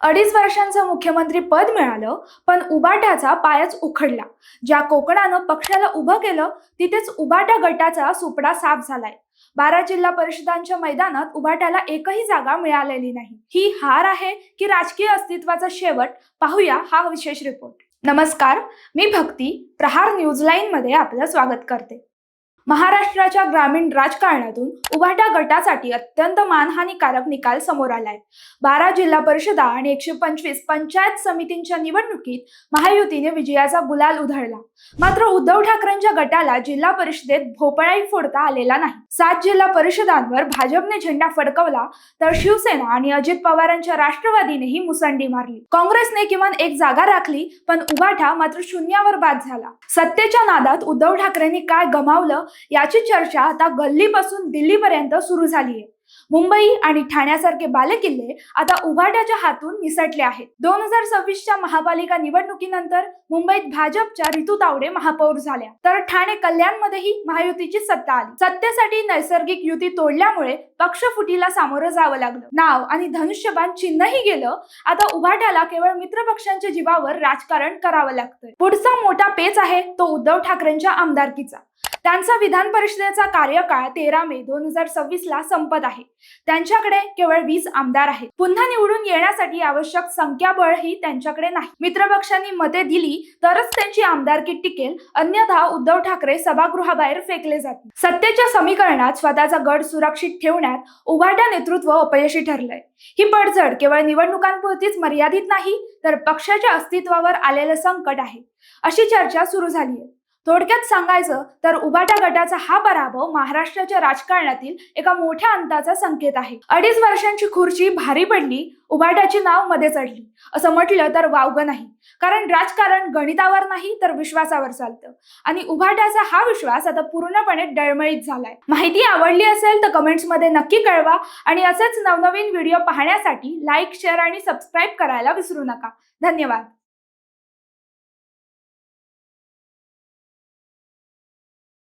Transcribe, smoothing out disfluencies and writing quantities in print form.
2.5 वर्षांचं मुख्यमंत्री पद मिळालं, पण उबाटाचा पायच उखडला. ज्या कोकणानं पक्षाला उभं केलं, तिथेच उबाटा गटाचा सुपडा साफ झालाय. 12 जिल्हा परिषदांच्या मैदानात उबाटाला एकही जागा मिळालेली नाही. ही हार आहे की राजकीय अस्तित्वाचा शेवट? पाहूया हा विशेष रिपोर्ट. नमस्कार, मी भक्ती. प्रहार न्यूज लाईन मध्ये आपलं स्वागत करते. महाराष्ट्राच्या ग्रामीण राजकारणातून उबाटा गटासाठी अत्यंत मानहानीकारक निकाल समोर आलाय. 12 जिल्हा परिषदा आणि 125 पंचायत समितींच्या निवडणुकीत महायुतीने विजयाचा गुलाल उधळला. मात्र उद्धव ठाकरेंच्या गटाला जिल्हा परिषदेत भोपळाही फोडता आलेला नाही. 7 जिल्हा परिषदांवर भाजपने झेंडा फडकवला, तर शिवसेना आणि अजित पवारांच्या राष्ट्रवादीनेही मुसंडी मारली. काँग्रेसने किमान एक जागा राखली, पण उबाटा मात्र शून्यावर बाद झाला. सत्तेच्या नादात उद्धव ठाकरेंनी काय गमावलं याची चर्चा आता गल्लीपासून दिल्लीपर्यंत सुरू झाली आहे. मुंबई आणि ठाण्यासारखे बालेकिल्ले आता उबाटाच्या हातून निसटले आहेत. 2026च्या महापालिका निवडणुकीनंतर मुंबईत भाजपच्या रितू तावडे महापौर झाल्या, तर ठाणे कल्याणमध्येही महायुतीची सत्ता आली. सत्तेसाठी नैसर्गिक युती तोडल्यामुळे पक्षफुटीला सामोरं जावं लागलं. नाव आणि धनुष्यबाण चिन्हही गेलं. आता उबाटाला केवळ मित्रपक्षांच्या जीवावर राजकारण करावं लागतंय. पुढचा मोठा पेच आहे तो उद्धव ठाकरेंच्या आमदारकीचा. त्यांचा विधान परिषदेचा कार्यकाळ 13 मे 2026 ला संपत आहे. त्यांच्याकडे केवळ 20 आमदार आहेत. पुन्हा निवडून येण्यासाठी आवश्यक संख्याबळही त्यांच्याकडे नाही. मित्रपक्षांनी मते दिली तरच त्यांची आमदारकी टिकेल, अन्यथा उद्धव ठाकरे सभागृहाबाहेर फेकले जातील. सत्तेच्या समीकरणात स्वतःचा गड सुरक्षित ठेवण्यात उबाटा नेतृत्व अपयशी ठरलंय. ही पडझड केवळ निवडणुकांपुरतीच मर्यादित नाही, तर पक्षाच्या अस्तित्वावर आलेलं संकट आहे, अशी चर्चा सुरू झाली आहे. थोडक्यात सांगायचं तर उबाटा गटाचा हा पराभव महाराष्ट्राच्या राजकारणातील एका मोठ्या अंताचा संकेत आहे. 2.5 वर्षांची खुर्ची भारी पडली, उबाटाची नाव मध्ये चढली असं म्हटलं तर वावगं नाही. कारण राजकारण गणितावर नाही तर विश्वासावर चालतं, आणि उबाटाचा हा विश्वास आता पूर्णपणे डळमळीत झालाय. माहिती आवडली असेल तर कमेंट्स मध्ये नक्की कळवा, आणि असेच नवनवीन व्हिडिओ पाहण्यासाठी लाईक, शेअर आणि सबस्क्राईब करायला विसरू नका. धन्यवाद.